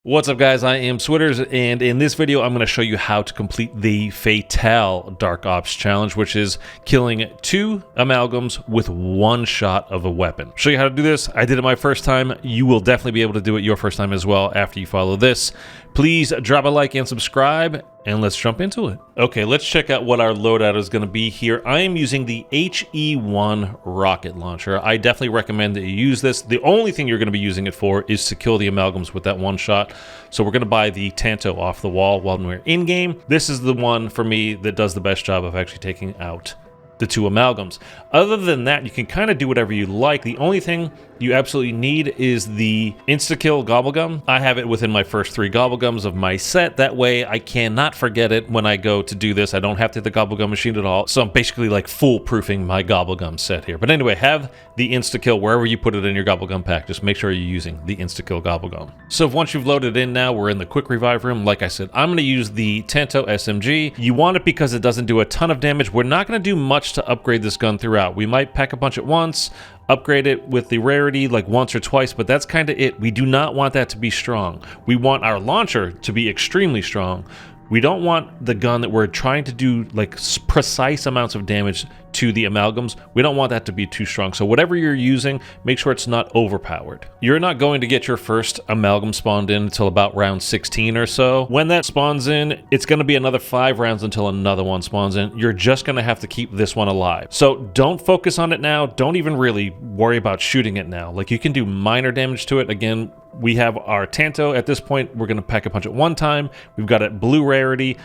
What's up guys, I am Switters, and in this video I'm going to show you how to complete the Fatale Dark Ops challenge, which is killing 2 amalgams with 1 shot of a weapon. Show you how to do this. I did it my first time. You will definitely be able to do it your first time as well after you follow this. Please drop a like and subscribe, and let's jump into it. Okay, let's check out what our loadout is going to be here. I am using the HE1 rocket launcher. I definitely recommend that you use this. The only thing you're going to be using it for is to kill the amalgams with that 1 shot. So we're going to buy the Tanto off the wall while we're in game. This is the one for me that does the best job of actually taking out the 2 amalgams. Other than that, you can kind of do whatever you like. The only thing you absolutely need is the insta-kill gobblegum. I have it within my first 3 gobblegums of my set. That way I cannot forget it when I go to do this. I don't have to hit the gobblegum machine at all. So I'm basically like foolproofing my gobblegum set here. But anyway, have the insta-kill wherever you put it in your gobblegum pack. Just make sure you're using the insta-kill gobblegum. So once you've loaded in now, we're in the quick revive room. Like I said, I'm going to use the Tanto SMG. You want it because it doesn't do a ton of damage. We're not going to do much to upgrade this gun throughout. We might pack a bunch at once, upgrade it with the rarity like once or twice, but that's kind of it. We do not want that to be strong. We want our launcher to be extremely strong. We don't want the gun that we're trying to do like precise amounts of damage to the amalgams. We don't want that to be too strong. So whatever you're using, make sure it's not overpowered. You're not going to get your first amalgam spawned in until about round 16 or so. When that spawns in, it's going to be another 5 rounds until another one spawns in. You're just going to have to keep this one alive. So don't focus on it now. Don't even really worry about shooting it now. Like, you can do minor damage to it. Again, we have our Tanto at this point. We're going to pack a punch at one time. We've got it blue rarity.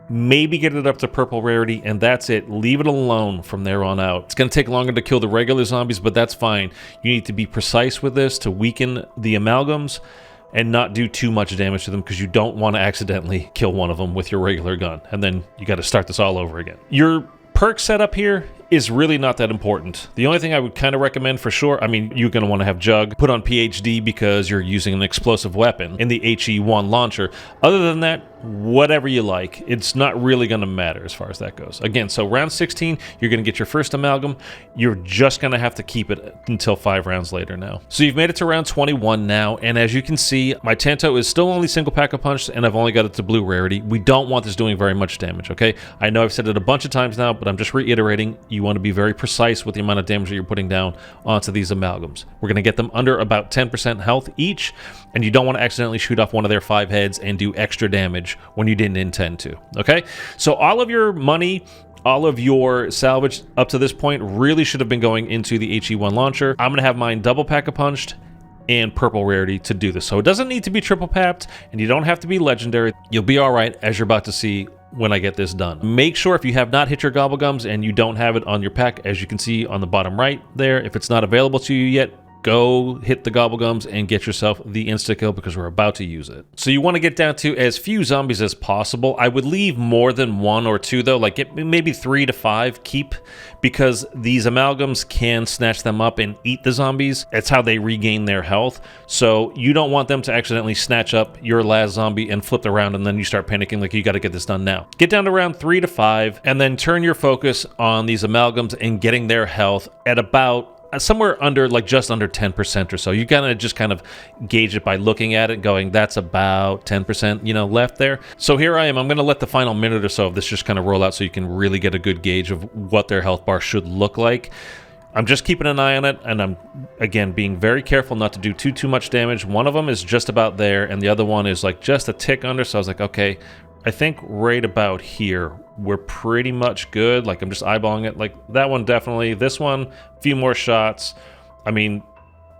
Maybe get it up to purple rarity, and that's it. Leave it alone from there on out. It's going to take longer to kill the regular zombies, but that's fine. You need to be precise with this to weaken the amalgams and not do too much damage to them, because you don't want to accidentally kill one of them with your regular gun, and then you got to start this all over again. Your perk setup here is really not that important. The only thing I would kind of recommend for sure, I mean, you're going to want to have Jug put on PhD because you're using an explosive weapon in the HE1 launcher. Other than that, whatever you like. It's not really going to matter as far as that goes. Again, so round 16, you're going to get your first amalgam. You're just going to have to keep it until 5 rounds later now. So you've made it to round 21 now, and as you can see, my Tanto is still only single pack-a-punch, and I've only got it to blue rarity. We don't want this doing very much damage, okay? I know I've said it a bunch of times now, but I'm just reiterating. You want to be very precise with the amount of damage that you're putting down onto these amalgams. We're going to get them under about 10% health each, and you don't want to accidentally shoot off one of their 5 heads and do extra damage when you didn't intend to, okay? So all of your money, all of your salvage up to this point really should have been going into the HE1 launcher. I'm going to have mine double pack-a-punched and purple rarity to do this. So it doesn't need to be triple papped, and you don't have to be legendary. You'll be all right, as you're about to see when I get this done. Make sure if you have not hit your gobblegums and you don't have it on your pack, as you can see on the bottom right there, if it's not available to you yet, go hit the gobblegums and get yourself the insta-kill, because we're about to use it. So you want to get down to as few zombies as possible. I would leave more than 1 or 2 though, like maybe 3 to 5 keep, because these amalgams can snatch them up and eat the zombies. That's how they regain their health. So you don't want them to accidentally snatch up your last zombie and flip around, and then you start panicking like you got to get this done now. Get down to around 3 to 5 and then turn your focus on these amalgams and getting their health at about somewhere under, like just under 10% or so. You gotta just kind of gauge it by looking at it, going, that's about 10%, you know, left there. So here I am. I'm gonna let the final minute or so of this just kind of roll out so you can really get a good gauge of what their health bar should look like. I'm just keeping an eye on it, and I'm, again, being very careful not to do too much damage. One of them is just about there, and the other one is like just a tick under, so I was like, okay, I think right about here, we're pretty much good. Like, I'm just eyeballing it. Like, that one definitely. This one, a few more shots. I mean,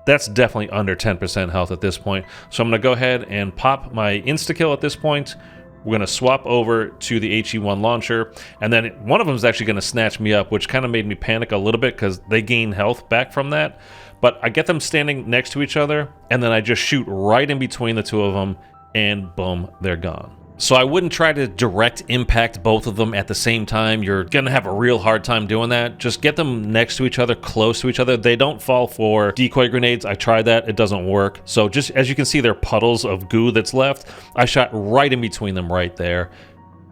that's definitely under 10% health at this point. So I'm going to go ahead and pop my insta-kill at this point. We're going to swap over to the HE1 launcher, and then one of them is actually going to snatch me up, which kind of made me panic a little bit because they gain health back from that. But I get them standing next to each other, and then I just shoot right in between the 2 of them, and boom, they're gone. So I wouldn't try to direct impact both of them at the same time. You're going to have a real hard time doing that. Just get them next to each other, close to each other. They don't fall for decoy grenades. I tried that. It doesn't work. So just as you can see, there are puddles of goo that's left. I shot right in between them right there,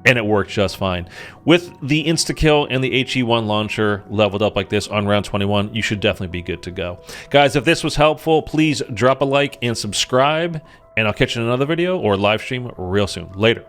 and it worked just fine. With the insta-kill and the HE1 launcher leveled up like this on round 21, you should definitely be good to go. Guys, if this was helpful, please drop a like and subscribe. and I'll catch you in another video or live stream real soon. Later.